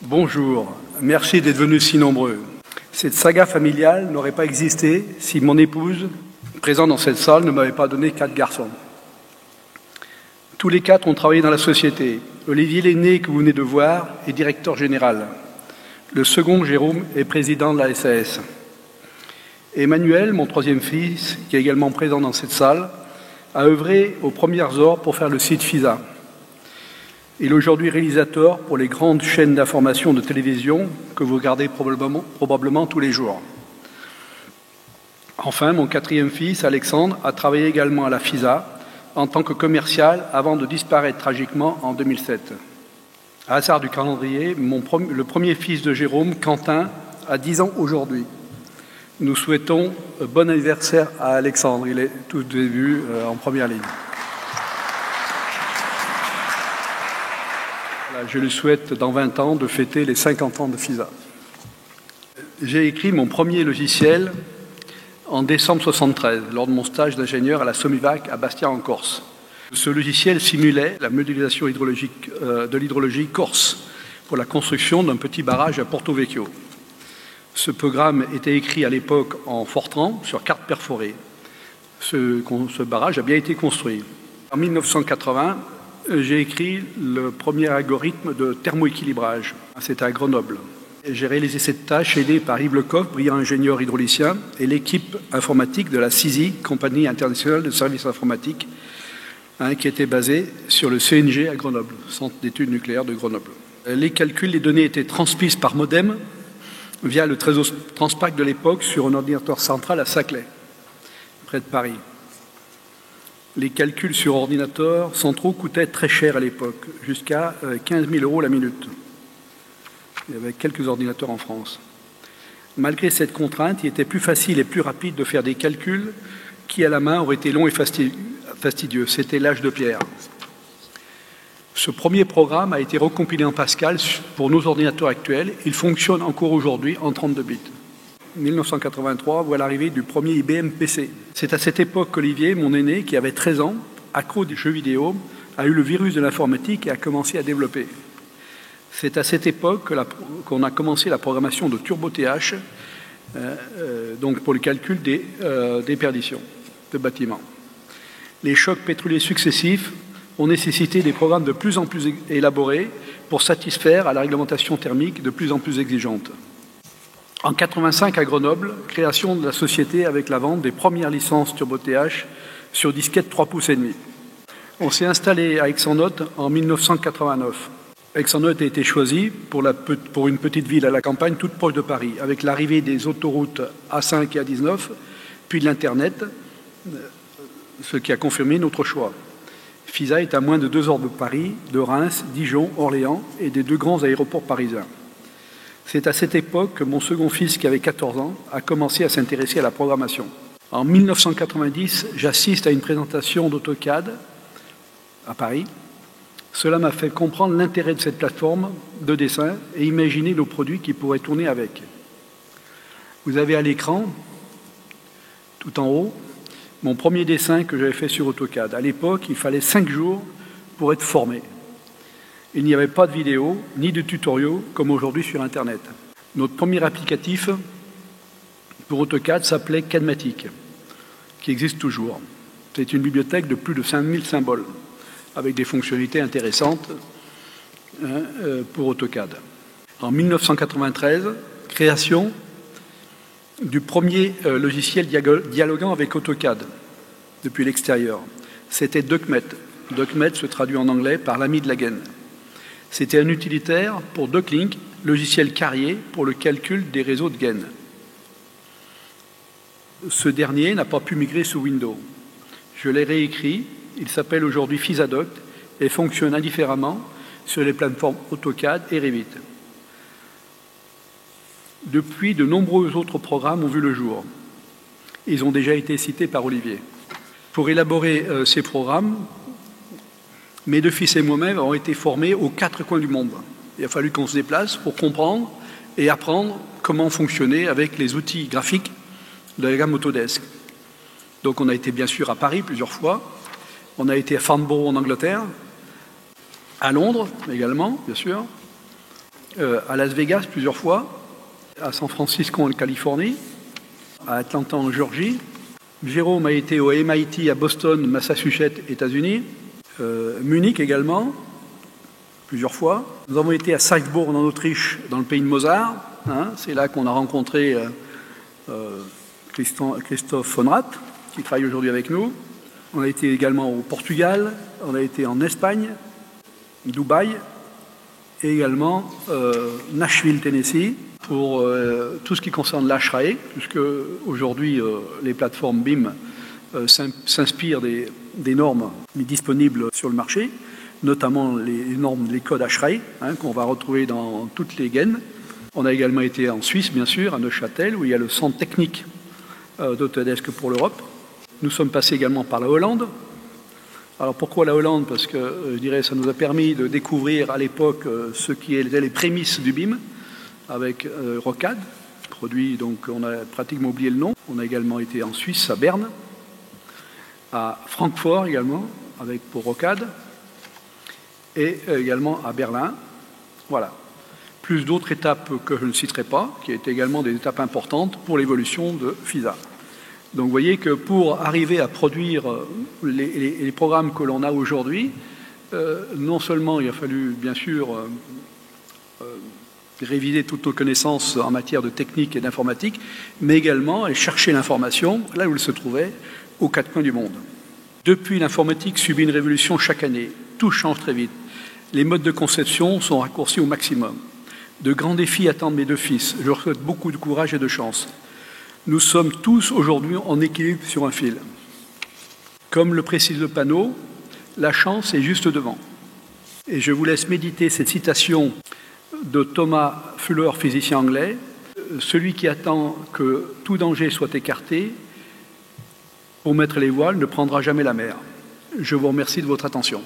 Bonjour, merci d'être venus si nombreux. Cette saga familiale n'aurait pas existé si mon épouse, présente dans cette salle, ne m'avait pas donné 4 garçons. Tous les 4 ont travaillé dans la société. Olivier l'aîné, que vous venez de voir, est directeur général. Le second, Jérôme, est président de la SAS. Emmanuel, mon 3e fils, qui est également présent dans cette salle, a œuvré aux premières heures pour faire le site FISA. Il est aujourd'hui réalisateur pour les grandes chaînes d'information de télévision que vous regardez probablement tous les jours. Enfin, mon 4e fils, Alexandre, a travaillé également à la FISA en tant que commercial avant de disparaître tragiquement en 2007. À hasard du calendrier, le premier fils de Jérôme, Quentin, a 10 ans aujourd'hui. Nous souhaitons bon anniversaire à Alexandre. Il est tout début en première ligne. Je lui souhaite dans 20 ans de fêter les 50 ans de FISA. J'ai écrit mon premier logiciel en décembre 1973, lors de mon stage d'ingénieur à la Sommivac à Bastia en Corse. Ce logiciel simulait la modélisation hydrologique de l'hydrologie corse pour la construction d'un petit barrage à Porto Vecchio. Ce programme était écrit à l'époque en Fortran sur carte perforée. Ce barrage a bien été construit. En 1980, j'ai écrit le premier algorithme de thermoéquilibrage. C'était à Grenoble. J'ai réalisé cette tâche aidé par Yves Lecoq, brillant ingénieur hydraulicien, et l'équipe informatique de la CISI, Compagnie internationale de services informatiques, qui était basée sur le CNG à Grenoble, Centre d'études nucléaires de Grenoble. Les calculs, les données étaient transmises par modem via le Trésor Transpac de l'époque sur un ordinateur central à Saclay, près de Paris. Les calculs sur ordinateur centraux coûtaient très cher à l'époque, jusqu'à 15 000 € la minute. Il y avait quelques ordinateurs en France. Malgré cette contrainte, il était plus facile et plus rapide de faire des calculs qui, à la main, auraient été longs et fastidieux. C'était l'âge de pierre. Ce premier programme a été recompilé en Pascal pour nos ordinateurs actuels. Il fonctionne encore aujourd'hui en 32 bits. 1983 voit l'arrivée du premier IBM PC. C'est à cette époque qu'Olivier, mon aîné, qui avait 13 ans, accro des jeux vidéo, a eu le virus de l'informatique et a commencé à développer. C'est à cette époque qu'on a commencé la programmation de TurboTH, donc pour le calcul des perditions de bâtiments. Les chocs pétroliers successifs ont nécessité des programmes de plus en plus élaborés pour satisfaire à la réglementation thermique de plus en plus exigeante. En 1985, à Grenoble, création de la société avec la vente des premières licences TurboTH sur disquette 3,5 pouces. On s'est installé à Aix-en-Othe en 1989. Aix-en-Othe a été choisi pour une petite ville à la campagne, toute proche de Paris, avec l'arrivée des autoroutes A5 et A19, puis de l'Internet, ce qui a confirmé notre choix. FISA est à moins de 2 heures de Paris, de Reims, Dijon, Orléans et des 2 grands aéroports parisiens. C'est à cette époque que mon second fils, qui avait 14 ans, a commencé à s'intéresser à la programmation. En 1990, j'assiste à une présentation d'AutoCAD à Paris. Cela m'a fait comprendre l'intérêt de cette plateforme de dessin et imaginer nos produits qui pourraient tourner avec. Vous avez à l'écran, tout en haut, mon premier dessin que j'avais fait sur AutoCAD. À l'époque, il fallait 5 jours pour être formé. Il n'y avait pas de vidéo, ni de tutoriaux, comme aujourd'hui sur Internet. Notre premier applicatif pour AutoCAD s'appelait Cadmatic, qui existe toujours. C'est une bibliothèque de plus de 5000 symboles, avec des fonctionnalités intéressantes pour AutoCAD. En 1993, création du premier logiciel dialoguant avec AutoCAD, depuis l'extérieur. C'était DocMet. DocMet se traduit en anglais par l'ami de la gaine. C'était un utilitaire pour DocLink, logiciel carrier pour le calcul des réseaux de gaines. Ce dernier n'a pas pu migrer sous Windows. Je l'ai réécrit, il s'appelle aujourd'hui FISADoc et fonctionne indifféremment sur les plateformes AutoCAD et Revit. Depuis, de nombreux autres programmes ont vu le jour. Ils ont déjà été cités par Olivier. Pour élaborer ces programmes, mes 2 fils et moi-même avons été formés aux 4 coins du monde. Il a fallu qu'on se déplace pour comprendre et apprendre comment fonctionner avec les outils graphiques de la gamme Autodesk. Donc on a été bien sûr à Paris plusieurs fois, on a été à Farnborough en Angleterre, à Londres également, bien sûr, à Las Vegas plusieurs fois, à San Francisco en Californie, à Atlanta en Géorgie. Jérôme a été au MIT à Boston, Massachusetts, États-Unis, Munich également, plusieurs fois. Nous avons été à Salzbourg en Autriche, dans le pays de Mozart. C'est là qu'on a rencontré Christoph von Rath, qui travaille aujourd'hui avec nous. On a été également au Portugal, on a été en Espagne, Dubaï, et également Nashville, Tennessee, pour tout ce qui concerne l'HRAE, puisque aujourd'hui les plateformes BIM s'inspirent des normes disponibles sur le marché, notamment les normes, les codes HRAE, qu'on va retrouver dans toutes les gaines. On a également été en Suisse, bien sûr, à Neuchâtel, où il y a le centre technique d'Autodesk pour l'Europe. Nous sommes passés également par la Hollande. Alors pourquoi la Hollande? Parce que, je dirais, ça nous a permis de découvrir à l'époque ce qui étaient les prémices du BIM, avec Rocade, produit, donc on a pratiquement oublié le nom. On a également été en Suisse, à Berne, à Francfort également, pour Rocade, et également à Berlin. Voilà. Plus d'autres étapes que je ne citerai pas, qui étaient également des étapes importantes pour l'évolution de FISA. Donc vous voyez que pour arriver à produire les programmes que l'on a aujourd'hui, non seulement il a fallu bien sûr réviser toutes nos connaissances en matière de technique et d'informatique, mais également aller chercher l'information là où elle se trouvait, aux quatre coins du monde. Depuis, l'informatique subit une révolution chaque année. Tout change très vite. Les modes de conception sont raccourcis au maximum. De grands défis attendent mes deux fils. Je leur souhaite beaucoup de courage et de chance. Nous sommes tous aujourd'hui en équilibre sur un fil. Comme le précise le panneau, la chance est juste devant. Et je vous laisse méditer cette citation de Thomas Fuller, physicien anglais. Celui qui attend que tout danger soit écarté pour mettre les voiles ne prendra jamais la mer. Je vous remercie de votre attention.